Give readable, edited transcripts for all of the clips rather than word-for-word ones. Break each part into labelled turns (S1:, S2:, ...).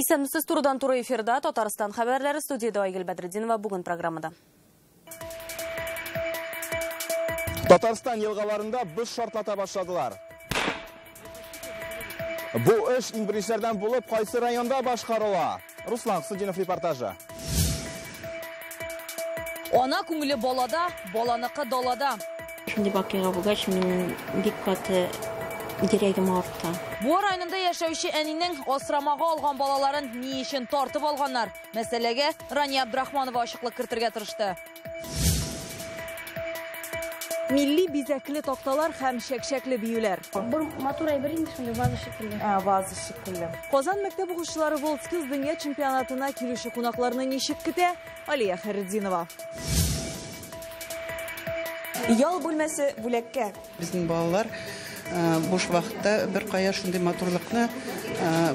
S1: Исәмсез турыдан туры эфирда Татарстан хәбәрләре, студияда Айгөл Бәдретдинова бүгін программада.
S2: Татарстан елгаларында біз шартлата башладылар. Бу эш иң беренчеләрдән булып кайсы районда башкарыла? Руслан Судинов репортажы.
S1: Ана күңеле балада, баланыкы далада.
S3: Шундый вакыйга булгач, минем бик каты дирегим артты.
S1: Бу районында яшәүче әнинең асрамага алган балаларын ни өчен тартып алганнар? Мәсьәләгә Рания Абдрахманова ачыклык кертергә тырышты. Милли бизәкле такталар һәм шәкшәкле биюләр.
S4: Бу матур әйбер инде шундый вазы шикелле.
S1: Вазы шикелле. Казан мәктәп укучылары Волтскиз дөнья чемпионатына килүче кунакларны ничек көтә? Алия Хәрретдинова. Ял бүлмәсе бүләккә.
S5: Безнең балалар буш вакытта бер кая шундый матурлыкны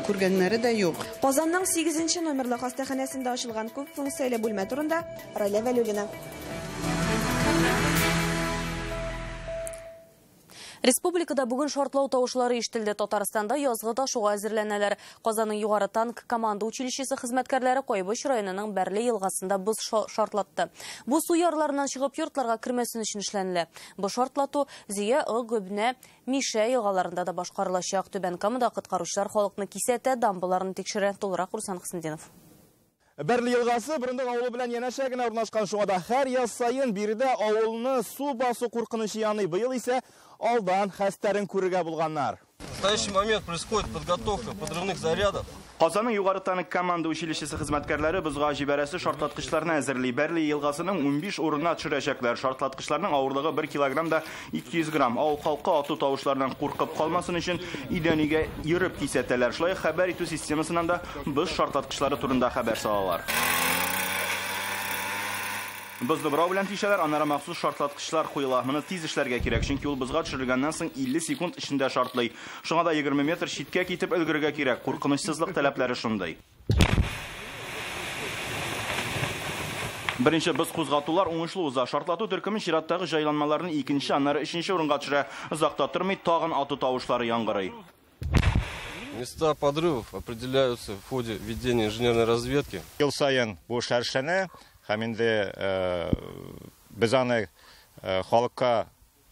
S5: күргәннәре дә юк.
S6: Казанның 8-нче номерлы хастаханәсендә ачылган күп функцияле бүлмә турында Раля Вәлүлина.
S1: Республикада бүген шартлау тавышлары ишетелде. Татарстанда язгы ташуга әзерләнәләр. Казанның югары танк команда училищесы хезмәткәрләре Койбыш районының Бәрле елгасында боз шартлатты. Бу су ярларыннан чыгып йортларга кермәсен өчен эшләнелә. Бу шартлату Зия, Гөбнә, Мише елгаларында да башкарылачак. Түбән Камада коткаручылар халыкны кисәтә, дамбаларын тикшерә. Толырак Руслан Хысындинов.
S2: Бәрле елгасы Бұрындык авылы белән янәшә генә урнашкан, шуңа да һәр яз сайын биредә авылны су басу куркынычы яный. Быел исә алдан хәстәрен күрергә булганнар.
S7: В настоящий момент происходит подготовка подрывных зарядов.
S2: Казанның югары танк команда училищесы хезмәткәрләре бозга җибәрәсе шартлаткычларны әзерли. Бәрле елгасының 15 урынына төшерәчәкләр. Шартлаткычларның авырлыгы 1 килограмм да 200 грамм. Авыл халкы ату тавышлардан куркып калмасын өчен идәнигә йөреп кисәтәләр. Шулай хәбәр итү системасыннан да боз шартлаткычлары турында хәбәр салалар. Бозны брау белән тишәләр, аннары махсус шартлаткычлар куела. Моны тиз эшләргә кирәк, чөнки ул бозга төшергәннән соң 50 секунд эчендә шартлый. Шуңа да 20 метр читкә китеп өлгергә кирәк. Куркынычсызлык таләпләре шундый. Беренче боз кузгатулар уңышлы уза. Шартлату төркеме чираттагы җайланмаларны 2нче, аннары 3нче урынга төшерә. Озакта тормый, тагын ату тавышлары яңгырый.
S7: Места подрывов определяются в ходе ведения инженерной разведки.
S8: Ел сайын бу шәршәне һәм инде без аны халыкка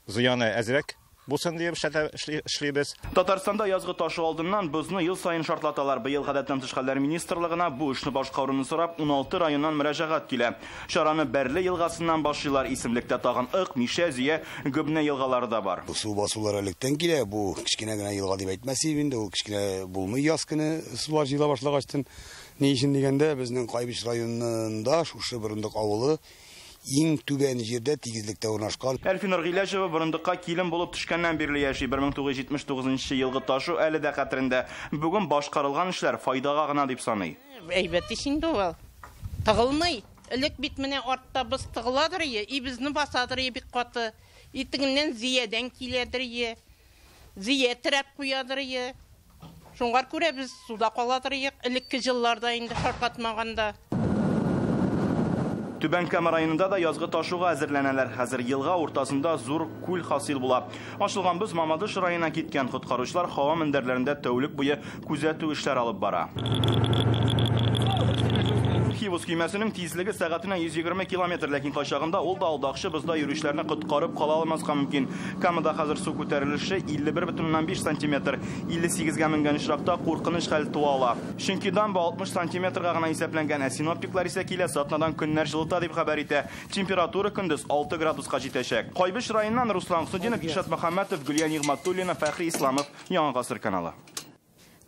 S8: зыяны әзрәк булсын дип эшлибез.
S2: Татарстанда язгы ташы алдыннан бозны ел сайын шартлаталар. Быел гадәттән тыш хәлләр министрлыгына бу эшне башкаруны сорап 16 районнан мөрәҗәгать килә. Шараны Бәрле елгасыннан башлыйлар. Исемлектә тагын Ык, Мише, Зия, Гөбнә елгалары да бар.
S9: Су басулар электән килә. Бу кичкенә генә елга дип әйтмәсем инде, ул кичкенә булмый яз көне сулар җыела башлагачтан. Ни өчен дигәндә, безнең Кайбыш районында шушы Бұрындык авылы иң түбән җирдә тигезлектә урнашкан.
S2: Әлфинур Гыйләҗева Бұрындыкка килен булып төшкәннән бирле яши. 1979 елгы ташу әле дә хәтерендә. Бүген башкарылган эшләр файдага гына дип саный.
S10: Әйбәт эш инде ул. Тыгылмый. Элек бит менә артта без тыгыладыр и безне басадыр бик каты. Итегеннән Зиядән киләдер. Зия терәп куядыр. Шуңар күрә без суда каладыр. Элекке җилларда инде шартлатмаганда.
S2: Түбән Кама районында да язгы ташуга әзерләнәләр. Хәзер елга уртасында зур күл хасил була. Ачылган без Мамадыш районына киткән коткаручылар һава мендәрләрендә тәүлек буе күзәтү эшләр алып бара. Хивус көймәсенең тизлеге сәгатенә 120 км, ләкин кайчагында ул да алдакчы бозда йөрүчләрне коткарып кала алмаска мөмкин. Камада хәзер су күтәрелеше 51,5 см. 58-гә менгән очракта куркыныч хәл туа ала. Чөнки дамба 60 см-га гына исәпләнгән, ә синоптиклар исә киләсе атнадан көннәр җылыта дип хәбәр итә. Температура көндез 6 градуска җитәчәк. Кайбыш районыннан Руслан Хысындинов, Ишат Мөхәммәтов, Гөлия Нигъмәтуллина, Фәхри Исламов, Яңа гасыр каналы.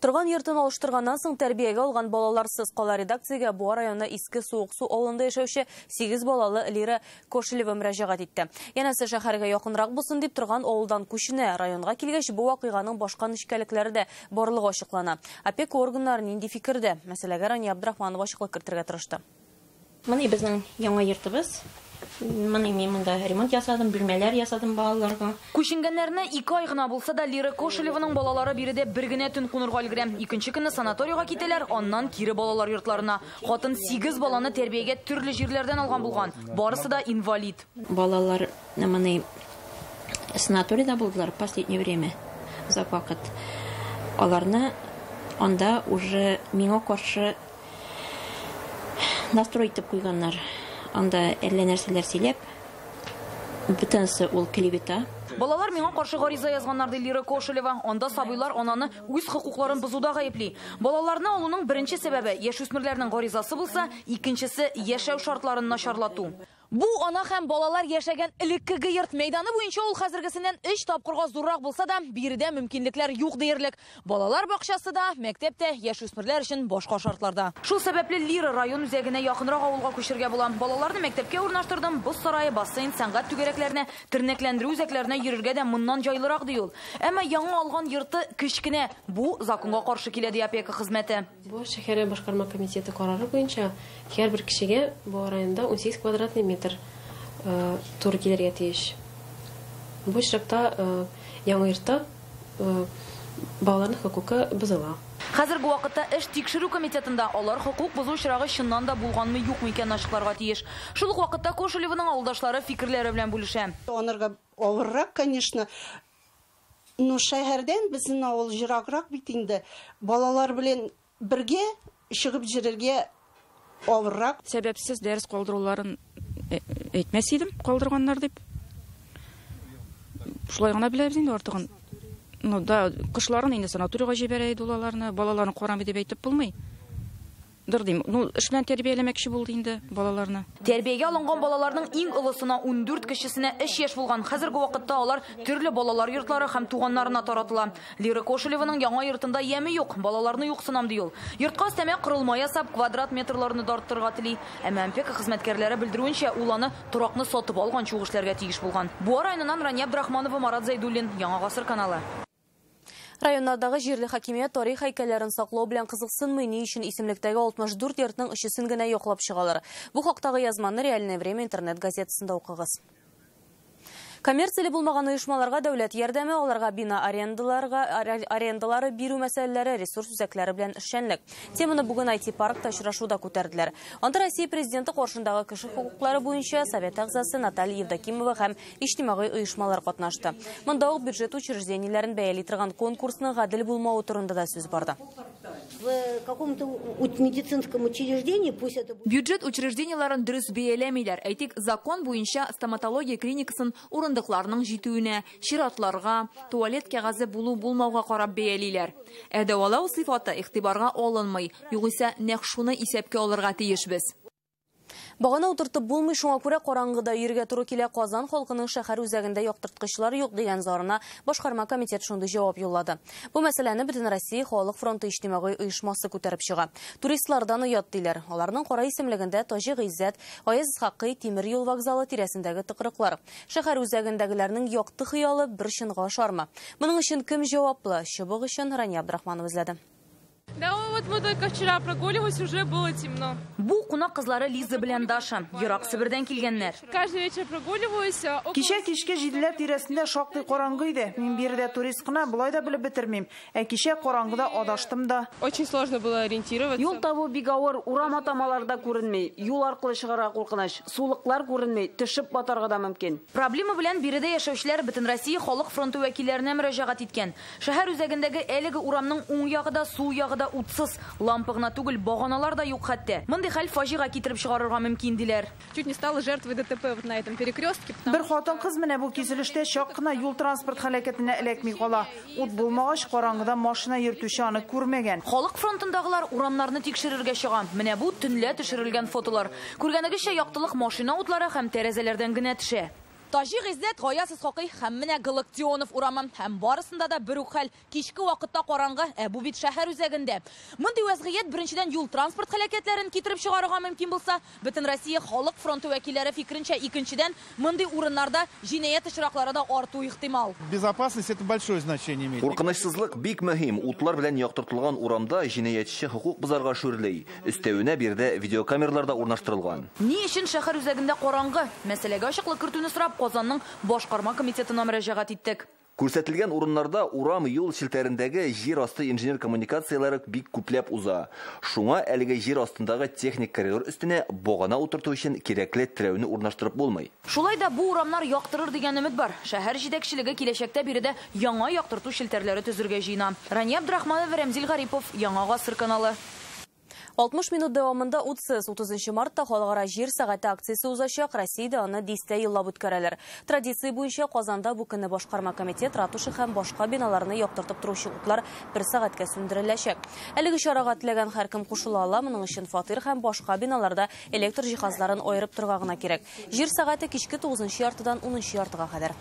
S1: Торган йортын алыштырганнан соң тәрбиягә алган балаларсыз кала. Редакциягә бу районда Иске Суык су авылында яшәүче 8 балалы Лира Кошелева мөрәҗәгать итте. Янәсе шәһәргә якынрак булсын дип торган авылдан күченә. Районга килгәч, бу вакыйганың башка нечкәлекләре дә барлыгы ачыклана. Опека органнары нинди фикердә? Мәсьәләгә Рания Абдрахманова ачыклык кертергә тырышты.
S3: Моны безнең яңа йортыбыз. Моны мин монда ремонт ясадым, бүлмәләр ясадым балаларга.
S1: Күченгәннәрне 2 ай гына булса да Лира Кошелеваның балалары биредә бер генә төн кунырга өлгерә. Икенче көнне санаторийга китәләр, аннан кире балалар йортларына. Хатын 8 баланы тәрбиягә төрле җирләрдән алган булган. Барысы да инвалид.
S3: Балалар моны санаторийда булдылар последнее время. За вакыт. Аларны анда уже миңа каршы настрой итеп куйганнар. Анда әллә нәрсәләр сөйләп, бөтенсе ул клевета.
S11: Балалар миңа каршы гариза язганнар ди Лира Кошелева. Анда сабыйлар ананы үз хокукларын бузуда гаепли. Балаларны алуның беренче сәбәбе яшүсмерләрнең гаризасы булса, икенчесе яшәү шартларын начарлату. Бу ана һәм балалар яшәгән элеккеге йорт мәйданы буенча ул хәзергесеннән 3 тапкырга зуррак булса да, биредә мөмкинлекләр юк диярлек. Балалар бакчасы да, мәктәптә яшүсмерләр өчен башка шартларда. Шул сәбәпле Лира район үзәгенә якынрак авылга күчергә була. Балаларны мәктәпкә урнаштырдым. Боз сарае, бассейн, сәнгать түгәрәкләренә, тернәкләндерү үзәкләренә йөрергә дә моннан җайлырак ди ул. Әмма яңа алган йорты кечкенә. Бу законга каршы килә ди опека хезмәте.
S12: Бу шәһәр башкарма комитеты карары буенча һәрбер кешегә бу районда 18 квадратный метр туры килергә тиеш. Бу очракта яңа йортта балаларның хокукы бозыла.
S11: Хәзерге вакытта эш тикшерү комитетында алар хокук бозу очрагы чыннан да булганмы юкмы икәнен ачыкларга тиеш. Шул ук вакытта Кошелеваның авылдашлары фикерләре белән бүлешә.
S13: Анырга авыррак, конечно. Ну, шәһәрдән безнең авыл җираграк бит инде. Балалар белән бергә чыгып җирергә авыррак.
S14: Сәбәпсез дәрес калдыруларын әйтмәс идем, калдырганнар дип. Шулай гына беләбез инде артыгын. Ну да, кышларын инде санаторийга җибәрә иде уларны, балаларны карамый дип әйтеп булмый. Дөрдим. Ну, эш белән тәрбияләмәкче булды инде балаларны.
S11: Тәрбиягә алынган балаларның иң олысына 14 кешесенә 3 яшь булган. Хәзерге вакытта алар төрле балалар йортлары һәм туганнарына таратыла. Лира Кошелеваның яңа йортында яме юк, балаларны юксынам ди ул. Йортка өстәмә корылма ясап, квадрат метрларны дарттырырга тели. Әмма МПК хезмәткәрләре белдерүенчә, ул аны торакны сатып алган чугышларга тиеш булган. Бу районыннан Рания Абдрахманова, Марат Зайдуллин, Яңа гасыр каналы.
S1: Районнардагы җирле хакимият тарих һәйкәлләрен саклау белән кызыксынмый ни өчен исемлектәге 64 йортның өчесен генә яклап чыгалар. Бу хактагы язманы Реальное время интернет газетасында укыгыз. Коммерцияле булмаган оешмаларга дәүләт ярдәме, аларга бина арендалары бирү мәсьәләләре ресурс үзәкләре белән эшчәнлек. Теманы бүген IT паркта очрашуда күтәрделәр. Анда Россия президенты каршындагы кеше хукуклары буенча Совет әгъзасы Наталья Евдокимова һәм иҗтимагый оешмалар катнашты. Монда ук бюджет учреждениеләрен бәяли торган конкурсның гадел булмавы турында да сүз барды.
S15: В каком-то медицинском учреждении пусть это...
S11: Бюджет учрежденияларын дөрес бәяләмиләр. Әйтик, закон буенча стоматология клиникасын урындыкларның җитүенә, чиратларга, туалет кәгазе булу-булмауга карап бәялиләр. Дәвалау сыйфаты игътибарга алынмый, югыйсә нәкъ шуны исәпкә алырга тиешбез.
S1: Багана утыртып булмый, шуңа күрә караңгыда йөргә туры килә. Казан халкының шәһәр үзәгендә яктырткычлар юк дигән зарына башкарма комитет шундый җавап юллады. Бу мәсьәләне Бөтен Россия Халык фронты иҗтимагый оешмасы күтәреп чыга. Туристлардан уят диләр. Аларның кара исемлегендә Таҗи Гыйззәт, Аяз Исхакый тимер юл вокзалы тирәсендәге тыкрыклар. Шәһәр үзәгендәгеләрнең якты хыялы бер чынга ашармы? Моның өчен кем җаваплы? Чыбык өчен Рания Абдрахманова эзләде.
S16: Да, вот мы только вчера прогуливались, уже было темно.
S11: Бу кунак кызлары Лиза белән Даша, ерак Себердән килгәннәр.
S16: Каждый вечер прогуливаюсь.
S17: Кичә җиделәр тирәсендә шактый караңгы иде. Мин биредә турист кына, булай да белеп бетермим. Кичә караңгыда адаштым да.
S16: Очень сложно было ориентироваться.
S18: Юл табу бик авыр, урам атамаларда күренми, юл аркылы чыгарга куркыныч, сулыклар күренми, төшеп батарга да мөмкин.
S11: Проблема белән биредә яшәүчеләр Бөтен Россия Халык фронты вәкилләренә мөрәҗәгать иткән. Шәһәр үзәгендәге әлеге урамның уң ягыда, сул ягыда утсыз, лампа гына түгел, баганалар да юк хәтта. Мондый хәл фаҗига китереп чыгарырга мөмкин диләр.
S16: Чуть не стала жертвой ДТП вот на этом перекрестке.
S17: Бер хатын-кыз менә бу киселештә чак кына юл транспорт һәлакәтенә эләкми кала. Ут булмагач, караңгыда машина йөртүче аны күрмәгән.
S11: Халык фронтындагылар урамнарны тикшерергә чыга. Менә бу төнлә төшерелгән фотолар. Күргәнегезчә, яктылык машина утлары һәм тәрәзәләрдән генә төшә. Таҗи Гыйззәт, Аяз Исхакый һәм менә Галактионов урамы һәм барысында да бер үк хәл. Кичке вакытта караңгы, бу бит шәһәр үзәгендә. Мондый вазгыять беренчедән юл транспорт һәлакәтләрен китереп чыгарырга мөмкин булса, Бөтен Россия Халык фронты вәкилләре фикеренчә, икенчедән мондый урыннарда җинаять очраклары да арту ихтимал.
S19: Безопасность это большое значение имеет.
S20: Куркынычсызлык бик мөһим. Утлар белән яктыртылган урамда җинаятьче хукук бозарга шүрләй. Өстәвенә биредә видеокамералар да урнаштырылган.
S11: Ни өчен шәһәр үзәгендә караңгы? Мәсьәләгә ачыклык кертүне сорап Казанның башкарма комитетына мөрәҗәгать иттек.
S20: Күрсәтелгән урыннарда урам юл шелтәрендәге җир асты инженер коммуникацияләре бик күпләп уза. Шуңа әлеге җир астындагы техник коридор өстенә багана утырту өчен кирәкле терәүне урнаштырып булмый.
S11: Шулай да бу урамнар яктырыр дигән өмет бар. Шәһәр җитәкчелеге киләчәктә биредә яңа яктырту шелтәрләре төзергә җыена. Рания Абдрахманов, Рәмзил Гарипов, Яңа Гасыр каналы.
S1: 60 минут дәвамында 30 мартта халыкара җир сәгате акциясе узачак. Россиядә аны 10 еллап үткәрәләр. Традиция буенча Казанда бу көнне башкарма комитет, ратуша һәм башка биналарны яктыртып торучы утлар 1 сәгатькә сүндереләчәк. Әлеге чарага теләгән һәркем кушыла ала. Моның өчен фатир һәм башка биналарда электр җиһазларын аерып торырга гына кирәк. Җир сәгате кичке 9 яртыдан 10 яртыга кадәр.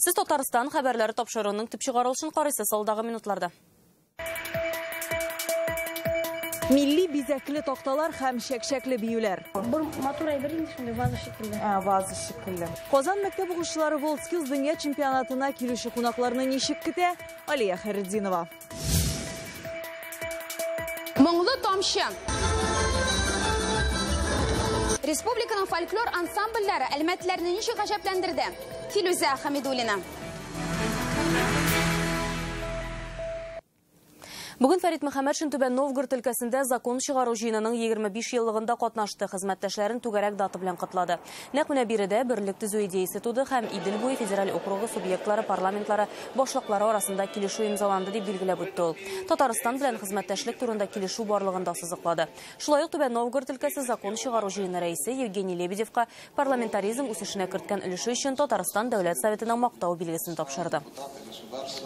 S1: Сез Татарстан хәбәрләре тапшыруның төп чыгарылышын карыйсыз алдагы минутларда.
S21: Milli bizəkli тақталар һәм шәкшәкле биюләр.
S4: Бұл матур әйбер инде шундай ваза шикелле.
S21: Ваза шикелле. Казан мәктәп укучылары WorldSkills дөнья чемпионатына килүче кунакларны ничек көтә? Алия Хайретдинова.
S22: Моңлы тамчы. Республиканың фольклор ансамбльләре әлмәтләрне ничек гаҗәпләндерде? Филүзә Хамидуллина.
S1: Бүген Фәрит Мөхәммәтшин Түбән Новгород өлкәсендә закон чыгару җыенының 25 еллыгында катнашты, хезмәттәшләрен түгәрәк даты белән котлады. Нәкъ менә биредә берлек төзү идеясе туды һәм Идел буе федераль округы субъектлары парламентлары башлыклары арасында килешү имзаланды дип билгеләп үтте ул. Татарстан белән хезмәттәшлек турында килешү барлыгын да сызыклады. Шулай ук Түбән Новгород өлкәсе закон чыгару җыены рәисе Евгений Лебедевка парламентаризм үсешенә керткән өлеше өчен Татарстан Дәүләт Советының мактау билгесен тапшырды.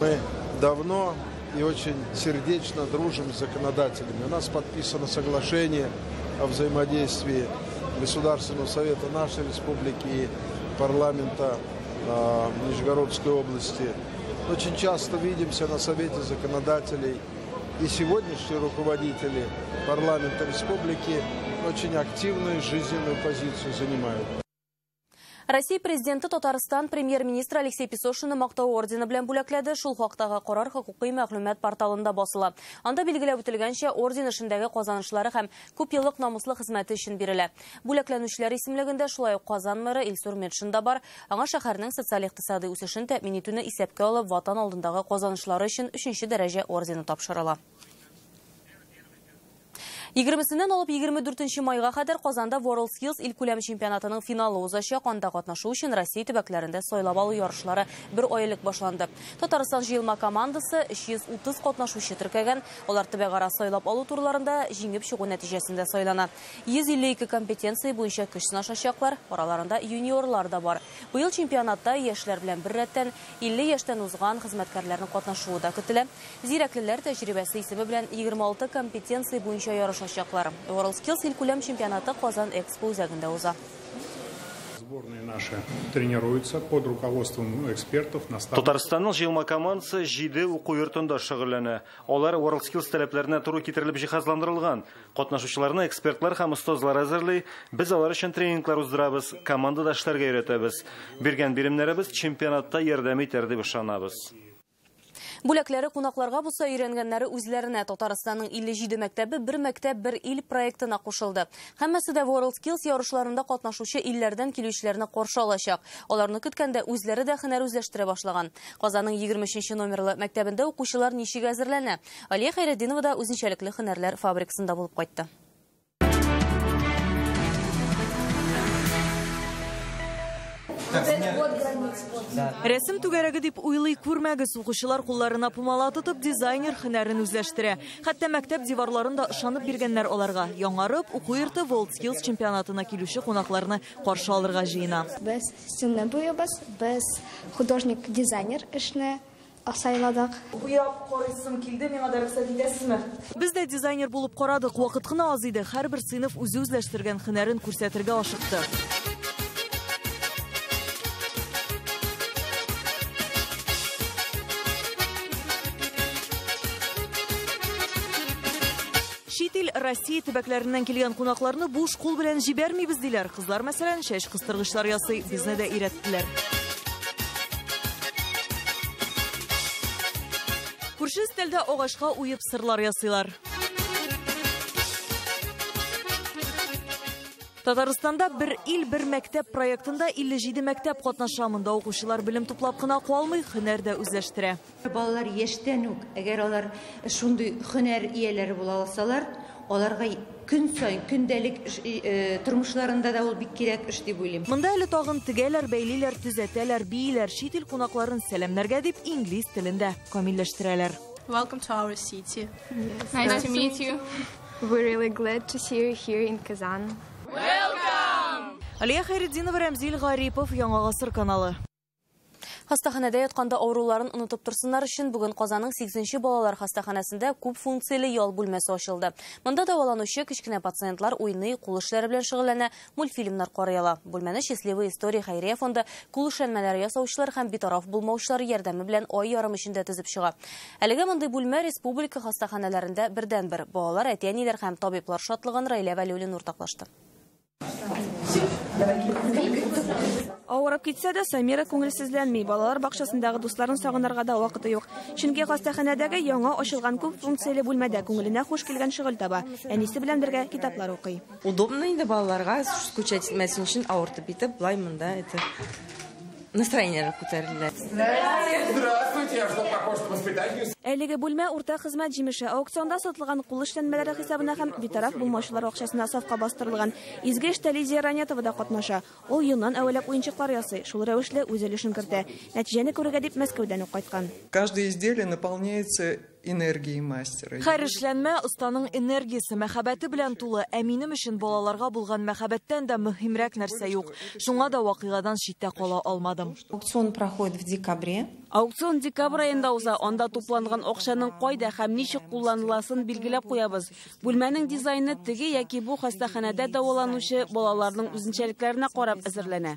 S23: Мы давно и очень сердечно дружим с законодателями. У нас подписано соглашение о взаимодействии Государственного совета нашей республики и парламента Нижегородской области. Очень часто видимся на совете законодателей. И сегодняшние руководители парламента республики очень активную жизненную позицию занимают.
S1: Россия президенты Татарстан премьер-министр Алексей Песошины мактау ордены белән бүләкләде. Шул хакта карар хокукый мәгълүмат порталында басыла. Анда билгеләп үтелгәнчә орден эшендәге казанышлары һәм күп еллык намуслы хезмәте өчен бирелә. Бүләкләнүчеләр исемлегендә шулай ук Казан мэры Илсур Метшин да бар. Аңа шәһәрнең социаль-икътисади үсешен тәэмин итүне исәпкә алып, ватан алдындагы казанышлары өчен 3-нче дәрәҗә ордены тапшырыла. 20-сеннән алып 24 майга кадәр Казанда WorldSkills илкүләм чемпионатының финалы узачак. Анда катнашу өчен Россия төбәкләрендә сайлап алу ярышлары 1 айлык башланды. Татарстан җыелма командасы 330 катнашучы теркәгән. Алар төбәкара сайлап алу турларында җиңеп чыгу нәтиҗәсендә сайлана. 152 компетенция буенча көч сынашачаклар, араларында юниорлар да бар. Быел чемпионатта яшьләр белән бер рәттән 50 яшьтән узган хезмәткәрләрнең катнашуы да көтелә. Зирәклеләр тәҗрибәсе исеме белән 26 компетенция буенча ярыш WorldSkills илкүләм чемпионаты Казан Экспо үзәгендә уза.
S24: Сборные наши тренируются под руководством экспертов.
S25: Татарстанның җыелма командасы 7 уку йортында шөгыльләнә. Алар WorldSkills таләпләренә туры китерелеп җиһазландырылган. Катнашучыларны экспертлар һәм остазлар әзерли. Без алар өчен тренинглар уздырабыз, командада эшләргә өйрәтәбез. Биргән биремнәребез чемпионатта ярдәм итәр дип ышанабыз.
S1: Бүләкләре кунакларга булса өйрәнгәннәре үзләренә. Татарстанның 57 мәктәбе бер мәктәп бер ил проектына кушылды. Һәммәсе дә WorldSkills ярышларында катнашучы илләрдән килүчеләрне каршы алачак. Аларны көткәндә үзләре дә һөнәр үзләштерә башлаган. Казанның 23-нче номерлы мәктәбендә укучылар ничек әзерләнә? Алия Хайретдинова да үзенчәлекле һөнәрләр фабрикасында булып кайтты.
S21: Рәсем түгәрәге дип уйлый күрмәгез, укучылар кулларына пумала тотып дизайнер һөнәрен үзләштерә. Хәтта мәктәп диварларында ышанып биргәннәр аларга. Яңарып, уку йорты WorldSkills чемпионатына килүче кунакларны каршы алырга җыена.
S4: Без стенны буябыз, без художник-дизайнер эшне асайладык.
S21: Буяп карыйсым килде, миңа да рөхсәт итәсезме? Без дә дизайнер булып карадык, вакыт кына аз иде. Һәрбер сыйныф үзе үзләштергән һөнәрен күрсәтергә ашыкты. Шитил Россия төбәкләреннән килгән кунакларны буш кул белән җибәрмибез диләр. Кызлар мәсәлән чәч кыстыргычлар ясый, безне дә өйрәттеләр. Күрше стелдә агачка уеп сырлар ясыйлар. Татарстанда бер ил, бер мәктәп проектында 57 мәктәп катнаша. Монда укучылар белем туплап кына калмый, һөнәр дә үзләштерә.
S5: Балалар яшьтән үк, әгәр алар шундый һөнәр ияләре була алсалар, аларга көн сайын, көндәлек тормышларында да ул бик кирәк эш дип уйлыйм.
S21: Монда әле тагын тегәләр, бәйлиләр, төзәтәләр, бииләр, чит ил кунакларын сәламнәргә дип инглиз телендә камилләштерәләр.
S6: Welcome to our city.
S7: Yes. Nice to meet you. We're really glad to see you here in Kazan.
S21: Welcome! Алия Хайретдинова, Рәмзил Гарипов, Яңа Гасыр каналы.
S1: Хастаханәдә ятканда авыруларын онытып торсыннар өчен бүген Казанның 8-нче балалар хастаханәсендә күп функцияле ял бүлмәсе ачылды. Монда дәваланучы кечкенә пациентлар уйный, кул эшләре белән шөгыльләнә, мультфильмнар карый ала. Бүлмәне Счастливая история хәйрия фонды кул эшләнмәләре ясаучылар һәм битараф булмаучылар ярдәме белән ай ярым эчендә төзеп чыга. Әлегә мондый бүлмә республика хастаханәләрендә бердән-бер. Балалар, әти-әниләр һәм табиблар шатлыгын Раилә Вәлиуллин уртаклашты.
S8: Авырып китсә дә, Самира күңелсезләнми. Балалар бакчасындагы дусларын сагынырга да вакыты юк. Чөнки хастаханәдәге яңа ачылган күп функцияле бүлмәдә күңеленә хуш килгән шөгыль таба. Әнисе белән бергә китаплар укый.
S9: Удобно инде балаларга скучать итмәсен өчен авыртып итеп, блай монда это настроение күтәрелә.
S26: Здравствуйте, я что, похож на воспитатель?
S8: Әлеге бүлмә урта хезмәт җимеше. Аукционда сатылган кул эшләнмәләре хисабына һәм битараф булмаучылар акчасына сафка бастырылган. Изге эштә Лидия Ранетова да катнаша. Ул елнан әвәләп уенчыклар ясый. Шул рәвешле үз өлешен кертә. Нәтиҗәне күрергә дип Мәскәүдән үк кайткан.
S27: Каждое изделие наполняется энергией мастера.
S21: Һәр эшләнмә останың энергиясе, мәхәббәте белән тулы. Ә минем өчен балаларга булган мәхәббәттән дә мөһимрәк нәрсә юк. Шуңа да вакыйгадан читтә кала алмадым.
S9: Аукцион проходит в декабре.
S8: Аукцион декабрь аенда уза. Анда тупланган акчаның кайда һәм ничек кулланыласын билгеләп куябыз. Бүлмәнең дизайны теге яки бу хастаханәдә дәваланучы балаларның үзенчәлекләренә карап әзерләнә.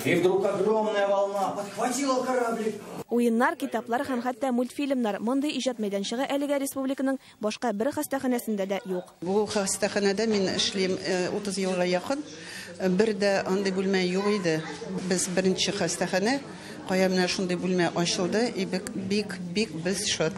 S26: И вдруг огромная волна подхватила кораблик.
S8: Уеннар, китаплар һәм хәтта мультфильмнар. Мондый иҗат мәйданчыгы әлегә республиканың башка бер хастаханәсендә дә юк.
S13: Бу хастаханәдә мин эшлим 30 елга якын. Бер дә андый бүлмә юк иде. Без беренче хастаханә, кая менә шундый бүлмә ачылды, и бик без шат.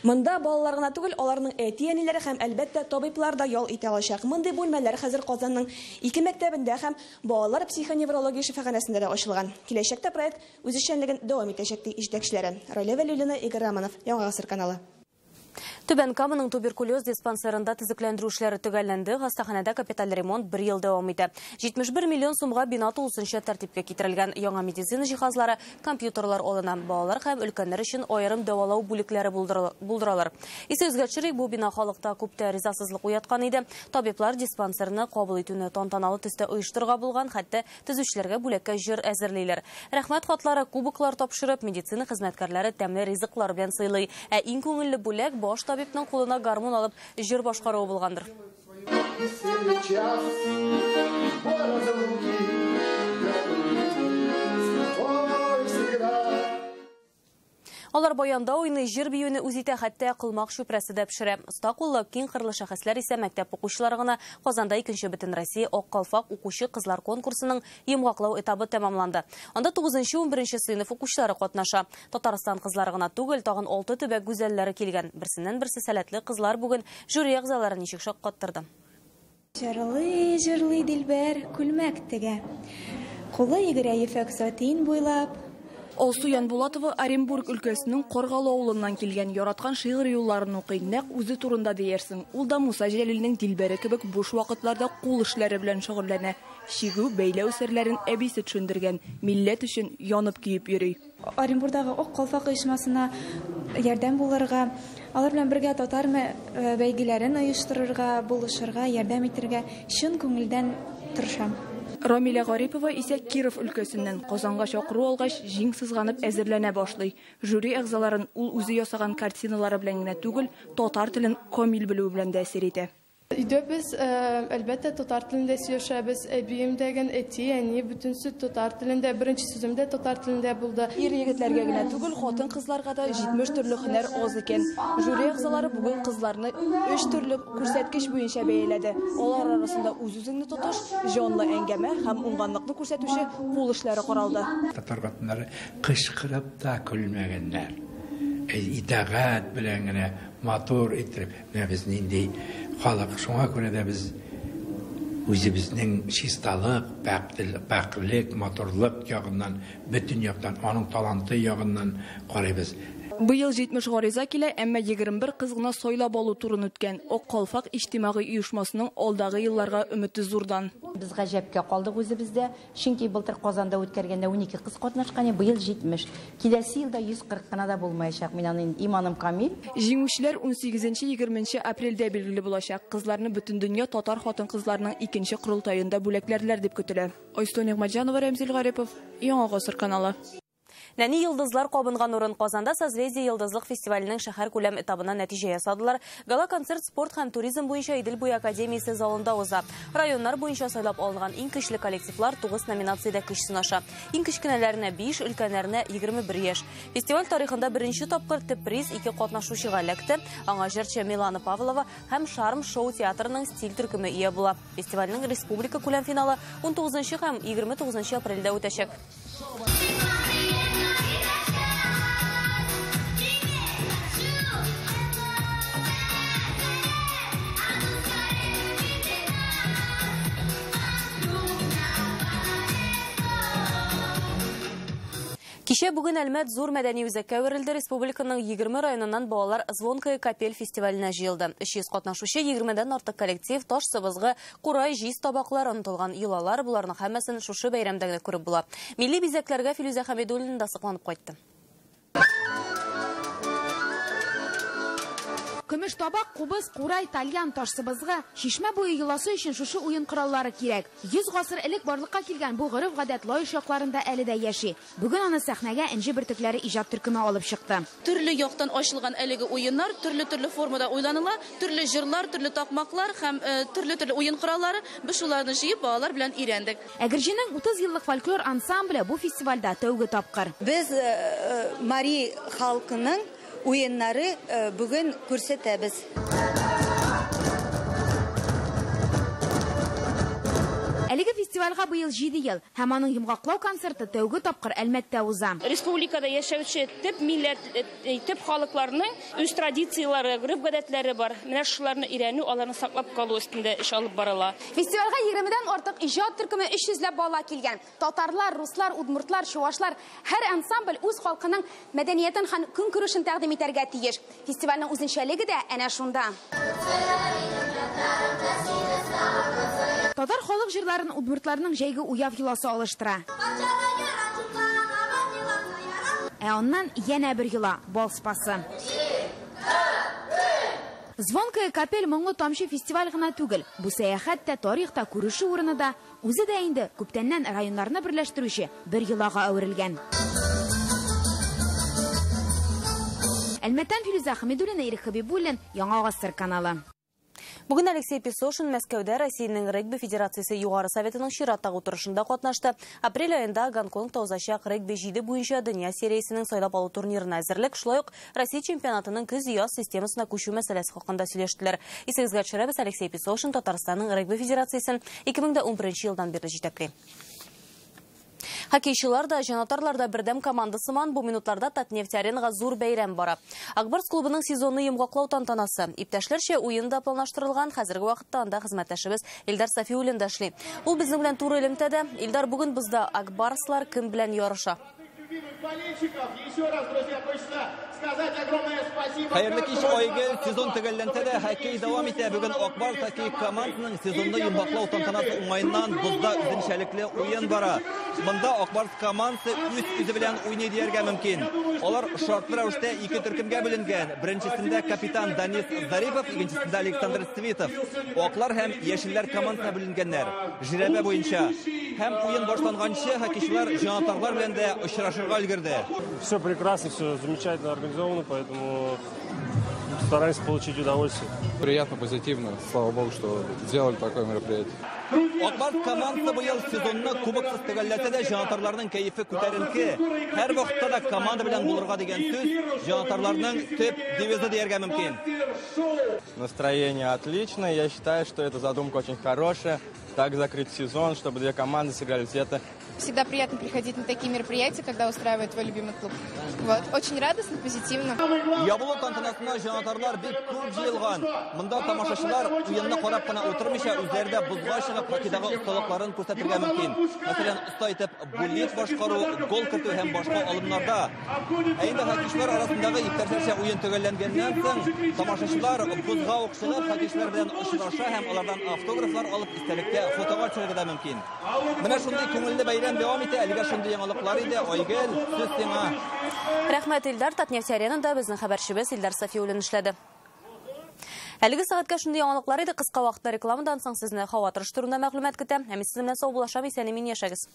S8: Монда балалар гына түгел, аларның әти-әниләре һәм әлбәттә табиблар да ял итә алачак. Мондый бүлмәләр хәзер Казанның 2 мәктәбендә һәм балалар психоневрология шифаханәсендә дә ачылган. Киләчәктә проект үз эшчәнлеген дәвам итәчәк ди җитәкчеләре. Раилә Вәлиуллина, Игорь Романов, Яңа Гасыр каналы.
S1: Түбән Каманың туберкулез диспансерында төзекләндерү эшләре төгәлләнде. Хастаханәдә капиталь ремонт 1 ел дәвам итә. 71 миллион сумга бина тулысынча тәртипкә китерелгән. Яңа медицина җиһазлары, компьютерлар алына. Балалар һәм өлкәннәр өчен аерым дәвалау бүлекләре булдыралар. Исә үзгәртүче бу бина халыкта күптә ризасызлык уяткан иде. Табиблар диспансерны кабул итүне тантаналы төстә оештырга булган, хәтта төзүчеләргә бүлеккә җыр әзерлиләр. Рәхмәт хатлары, кубоклар тапшырып, медицина хезмәткәрләре тәмле ризыклар белән сыйлый. Ә иң күңелле бүләк баш табибның кулына гармун алып җыр башкаруы булгандыр. Алар баянда уйны, җыр биюне үзитә, хәтта кылмак чүпрәсе дә пешерә. Оста куллы, киң кырлы шәхесләр исә мәктәп укучылары гына Казанда 2нче бөтен Россия ак калфак укучы кызлар конкурсының йомгаклау этабы тәмамланды. Анда 9-11 сыйныф укучылары катнаша. Татарстан кызлары гына түгел, тагын 6 төбәк гүзәлләре килгән. Берсеннән-берсе сәләтле кызлар бүген жюри әгъзаларын ничек шаккаттырды.
S28: Җырлый, җырлый дилбәр күлмәктәгә. Кулы йөгерәе фәксатин буйлап.
S8: Алсу Янбулатова Оренбург өлкәсенең Каргалы авылыннан килгән, яраткан шигырь юлларын укый. Нәкъ үзе турында диярсең. Ул да Муса Җәлилнең дилбәре кебек буш вакытларда кул эшләре белән шөгыльләнә. Шигү, бәйләү серләрен әбисе төшендергән. Милләт өчен янып киеп йөри.
S28: Оренбургдагы ак калфак оешмасына ярдәм булырга, алар белән бергә татар бәйгеләрен оештырырга, булышырга, ярдәм итәргә чын күңелдән тырышам.
S8: Рамиля Гарипова исә Киров өлкәсеннән Казанга чакыру алгач, җиң сызганып әзерләнә башлый. Жюри әгъзаларын ул үзе ясаган картиналары белән генә түгел, татар телен камил белү белән дә әсер итә.
S29: Өйдә без әлбәттә татар телендә сөйләшәбез. Әбием дигән әти, әни бөтенсе татар телендә, беренче сүзем дә татар телендә булды.
S8: Ир-егетләргә генә түгел, хатын-кызларга да 70 төрле һөнәр аз икән. Жюри әгъзалары бүген кызларны 3 төрле күрсәткеч буенча бәяләде. Алар арасында үз-үзеңне тотыш, җанлы әңгәмә һәм уңганлыкны күрсәтүче кул эшләре каралды.
S30: Татар хатыннары кычкырып та көлмәгәннәр. Итагать белән генә матур итеп, без нинди халык, шуңа күрә дә без үзебезнең чисталык, пәкилек, моторлык ягыннан, бөтен яктан, аның таланты ягыннан карыйбыз.
S2: Быел 70 гариза килә, әмма 21 кыз гына сайлап алу турын үткән. Ак калфак иҗтимагый оешмасының алдагы елларга өмете зурдан.
S5: Без гаҗәпкә калдык үзебездә, чөнки былтыр Казанда үткәргәндә 12 кыз катнашкан, быел 70. Киләсе елда 140 кына да булмаячак. Минем иманым камил.
S2: Җиңүчеләр 18-20 апрельдә билгеле булачак. Кызларны бөтен дөнья татар хатын-кызларының 2нче курултаенда бүләкләрләр дип көтелә. Айстон Нигъмәтҗанова, Рәмзил Гарипов, Яңа гасыр каналы.
S1: Нәни йылдызлар кабынган урын Казанда Созвездие йылдызлык фестиваленең шәһәр күләм этабына нәтиҗә ясадылар. Гала-концерт спорт һәм туризм буенча Идел буе академиясе залында уза. Районнар буенча сайлап алынган иң көчле коллективлар 9 номинациядә көч сынаша. Иң кечкенәләренә 5, өлкәннәренә 21 яшь. Фестиваль тарихында беренче тапкыр төп приз 2 катнашучыга эләкте. Аңа җырчы Милана Павлова һәм Шарм шоу театрының стиль төркеме ия була. Фестивальнең республика күләм финалы 19 һәм 29 апрельдә үтәчәк. Кичә бүген Әлмәт зур мәдәни үзәккә әверелде. Республиканың 20 районыннан балалар Звонкая капель фестиваленә җыелды. 300 катнашучы, 20дән артык коллектив, таш сыбызгы, курай, җиз табаклар, онытылган йолалар, буларның һәммәсен шушы бәйрәмдә генә күреп була. Милли бизәкләргә Филүзә Хәмидуллина да сыкланып кайтты.
S3: Көмеш табак, кубыз, курай, тальян, таш сыбызгы, шишмә буе йоласы өчен шушы уен кораллары кирәк. 100 гасыр элек барлыкка килгән бу гореф-гадәт лаеш якларында әле дә яши. Бүген аны сәхнәгә Энҗе бөртекләре иҗат төркеме алып чыкты.
S10: Төрле яктан ачылган әлеге уеннар, төрле формада уйланыла, төрле җырлар, төрле такмаклар һәм төрле уен кораллары, без шуларны җыеп балалар белән өйрәндек.
S3: Әгерҗенең 30 еллык фольклор ансамбле бу фестивальдә тәүге тапкыр.
S12: Без Мари халкының уеннары бүген күрсәтәбез.
S3: Әлеге фестивальгә быел 7 ел, һәм аның йомгаклау концерты тәүге тапкыр Әлмәттә уза.
S10: Республикада яшәүче төп милләт, төп халыкларның үз традицияләре, гореф-гадәтләре бар. Менә шуларны өйрәнү, аларны саклап калу өстендә эш алып барыла.
S22: Фестивальгә 20дән артык иҗат төркеме 300 бала килгән. Татарлар, руслар, удмуртлар, чувашлар, һәр ансамбль үз халкының мәдәниятен һәм көнкүрешен тәкъдим итәргә тиеш. Фестивальнең үзенчәлеге дә әнә шунда.
S3: Татар халык җырларын удмуртларның җәйге уяв йоласы алыштыра. Аннан янә бер йола, бал спасы. Звонкая капель моңлы тамчы фестиваль гына түгел. Бу сәяхәттә тарихта күрешү урыны да, үзе дә инде күптәннән районнарны берләштерүче бер йолага әверелгән. Әлмәттән Филүзә Хәмидуллина, Ирек Хәбибуллин, Яңа гасыр каналы.
S1: Бүген Алексей Песошин Мәскәүдә Россиянең регби федерациясе югары советының чираттагы утырышында катнашты. Апрель айында Гонконгта узачак регби 7 буенча дөнья сериясенең сайлап алу турнирына әзерлек, шулай ук Россия чемпионатының көз-яз системасына күчү мәсьәләсе хакында сөйләштеләр. Исегезгә төшерәбез, Алексей Песошин Татарстанның регби федерациясен 2011 елдан бері җитәкли. Хоккейчылар да, җанатарлар да бердәм команда сыман бу минутларда Татнефть-аренага зур бәйрәм бара. Акбарс клубының сезонны йомгаклау тантанасы. Иптәшләрчә уен да планлаштырылган, хәзерге вакытта анда хезмәттәшебез Илдар Сафиуллин да эшли. Ул безнең белән туры элемтәдә. Илдар, бүген бездә Акбарслар кем белән ярыша?
S14: Хәерле кич, Айгөл, сезон төгәлләнсә хоккей дәвам итә. Бүген Акбарс хоккей командасының сезонны йомгаклау тантанасы уңайыннан бозда үзенчәлекле уен бара. Монда Акбарс командасы үз белән уйный дияргә мөмкин. Алар шартлы рәвештә 2 төркемгә бүленгән. Беренчесендә капитан Данис Зарипов, икенчесендә Александр Свитов. Аклар һәм яшелләр командасына бүленгәннәр. Жирәбә буенча һәм уен башланганчы хоккейчылар җанатарлар белән дә очрашырга өлгерде.
S15: Все прекрасно, все замечательно организовано, поэтому стараемся получить удовольствие.
S16: Приятно, позитивно. Слава богу, что сделали такое мероприятие.
S14: Акбарс командасы быел сезонны кубоксыз төгәлләтә дә җанатарларның кәефе күтәренке. Һәр вакытта да команда белән булырга дигән сүз җанатарларның төп девизы дияргә мөмкин.
S16: Настроение отличное. Я считаю, что эта задумка очень хорошая.
S4: так закрыть сезон, чтобы две команды сыграли в это.
S7: Всегда приятно приходить на такие мероприятия, когда устраивает твой любимый клуб. Вот. Очень радостно, позитивно.
S14: Ябылу тантанасына жанатарлар бик күп җыелган. Монда тамашачылар уенны карап кына утырмыйча үзләрендә бузга чыгып хоккейдагы осталыкларын күрсәтергә мөмкин. Мәсәлән, оста итеп буллит башкару, гол кертү һәм башка алымнарда. Ә инде хоккейчылар арасындагы иптәшләрчә уен төгәлләнгәннән соң тамашачылар бузга ук чыгып хоккейчылар белән очраша һәм алардан автографлар алып истәлеккә фотога төшерергә дә мөмкин. Менә шундый күңелле бәйрәм дәвам итә. Әлегә шундый яңалыклар иде. Айгөл, сүз сиңа.
S1: Рәхмәт, Илдар. Татнефть аренада безнең хәбәрчебез Илдар Сафиуллин эшләде. Әлеге сәгатькә шундый яңалыклар иде. Кыска вакытта рекламадан соң сезне һава торышы турында мәгълүмат көтәм. Һәм сез белән сау булашам, исән-имин яшәгез.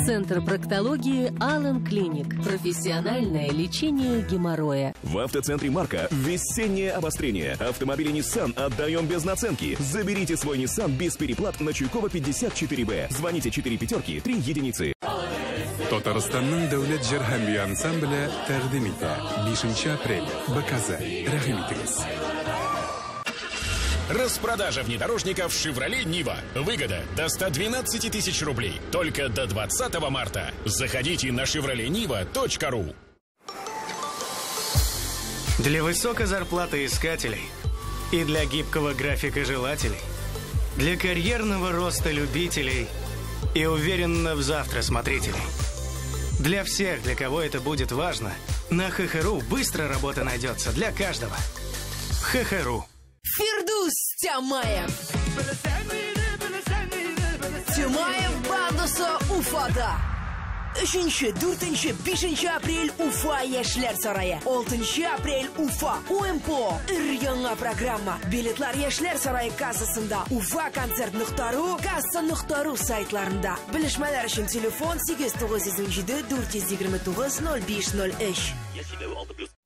S6: Центр проктологии Аллен Клиник. Профессиональное лечение геморроя.
S11: В автоцентре Марка весеннее обострение. Автомобили Nissan отдаем без наценки. Заберите свой Nissan без переплат на Чуйкова 54Б. Звоните 4 пятерки 3 единицы.
S17: Татарстанның дәүләт җыр һәм бию ансамбле тәкъдим итә. 5 апрель. БКЗ. Рәхим итегез.
S18: Распродажа внедорожников Chevrolet Niva. Выгода до 112 тысяч рублей. Только до 20 марта. Заходите на chevroletniva.ru.
S19: Для высокозарплатоискателей и для гибкого графика желателей, для карьерного роста любителей и уверенно в завтра смотрителей. Для всех, для кого это будет важно, на ХХРУ быстро работа найдется для каждого. ХХРУ.
S20: Фирдус Тямаев. Тямаев бандасы Уфада. 3, 4, 5 апрель Уфа Яшьләр сарае. 6 апрель Уфа УМПО. Ир-яңа программа. Билетлар Яшьләр сарае кассасында. Уфа концерт.ру, касса.ру сайтларында. Белешмәләр өчен телефон 8917 429 0503.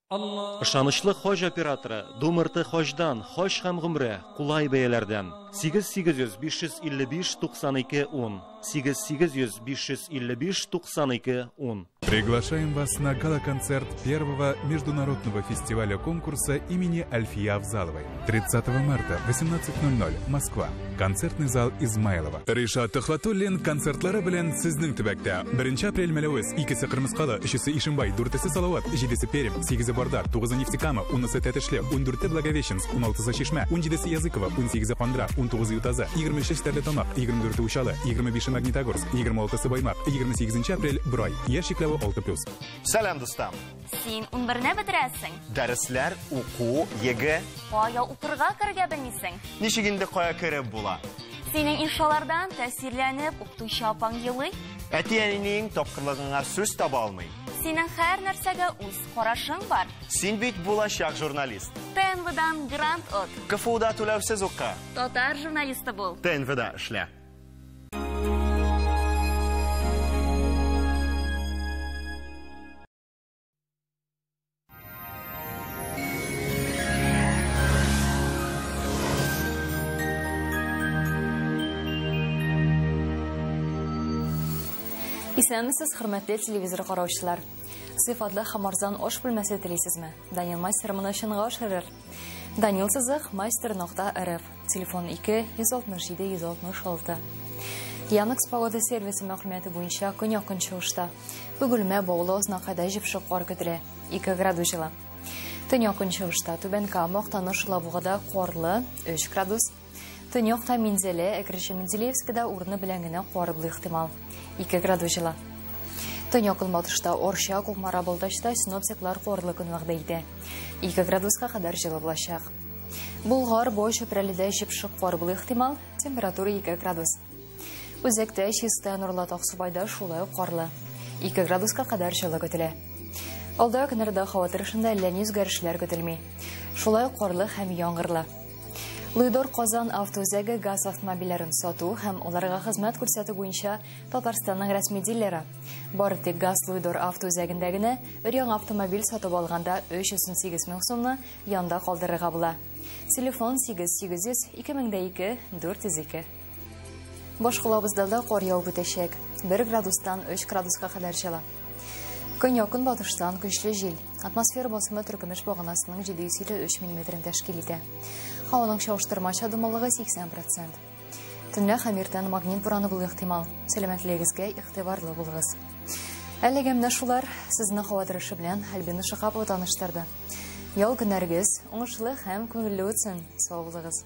S23: Ышанычлы хож операторы Думырты хождан, хож һәм гомрә, кулай бәяләрдән. 8800 555 92 10. 8800 555 92 10.
S27: Приглашаем вас на гала-концерт первого международного фестиваля-конкурса имени Альфия Авзаловой. 30 марта, 18:00, Москва. Концертный зал Измайлова. Ришат Төхватуллин концертлары белән сезнең төбәктә. 1 апрель Мәләвез, 2 Кырмыскалы, 3 Ишембай, 4 Салават, 7 Пермь, 8 Бардак, 9 Нефтекама, 10 Тәтешле, 14 Благовещенск, 16 Чишмә, 17 Языкова, 18 Кандра, 19 Ютаза, 23 Стәрлетамак, 24 Ушалы, 25 Магнитогорск, 26 Баймак, 28 апрель Брой. Яшикләве 6+.
S24: Сәлам дустам.
S25: Син 11-не бетерәсең?
S24: Дәресләр, уку, еге.
S25: Кая укырга кергә белмисең?
S24: Ничек инде кая кереп була?
S25: Синең иншалардан тәэсирләнеп укытучы апаң елый?
S24: Әти-әнинең тапкырлыгыңа сүз таба алмый.
S25: Синең һәр нәрсәгә үз карашың бар.
S24: Син бит булачак журналист.
S25: ТНВдан грант от.
S24: КФУда түләүсез ука.
S25: Татар журналисты бул.
S24: ТНВда эшлә.
S1: Исәнмесез, хөрмәтле телевизор караучылар. Сыйфатлы һәм арзан аш бүлмәсе телисезме? Данил Мастер моны чынга ашырыр. Данил сызык master.rf. Телефон 2-167-166. Яндекс погода сервисы мәгълүматы буенча көньяк чыгышта. Бөгелмә баулы ознакайда җипшык кар көтелә. 2 градус җылы. Төньяк чыгышта Түбән Кама, Актаныш, Лабугада карлы 3 градус. Төньякта Минзәле, Әкрәш Менделеевскида урыны белән генә кар булу ихтимал. 2 градус җылы. Төньяк Көнбатышта Орча, Кукмара, Балдашта синоптиклар карлы көн вәгъдә итә. 2 градуска кадәр җылы булачак. Болгар, Бой, Чүпрәледә җипшык кар булу ихтимал, температура 2 градус. Үзәктә Чиста, Нурлат, Аксубайда шулай ук карлы. 2 градуска кадәр җылы көтелә. Алда көннәрдә һава торышында ләни үзгәрешләр көтелми. Шулай ук карлы һәм яңгырлы. Луидор Казан автоузәге газ автомобильләрен сату һәм аларга хезмәт күрсәтү буенча Татарстанның рәсми диләре. Бары тик газ Луидор автоузәгендә генә яңа автомобиль сатып алганда 308 мең сумны янда калдырырга була. Телефон 8800 2002 402. Башкалабызда да кар яуып үтәчәк. 1 градустан 3 градуска кадәр җылы.
S2: Көньякын батыштан көчле жел. Атмосфера басымы түркіміш бағанасының 753 мм тәшкил итә. Һаваның чагыштырмача думаллыгы 80%. Төнлә һәм иртән магнит бураны булу ихтимал. Сәламәтлегегезгә игътибарлы булыгыз. Әлегә менә шулар сезне һава торышы белән Альбина Шахапова таныштырды. Ял көннәрегез уңышлы һәм күңелле үтсен. Сау булыгыз.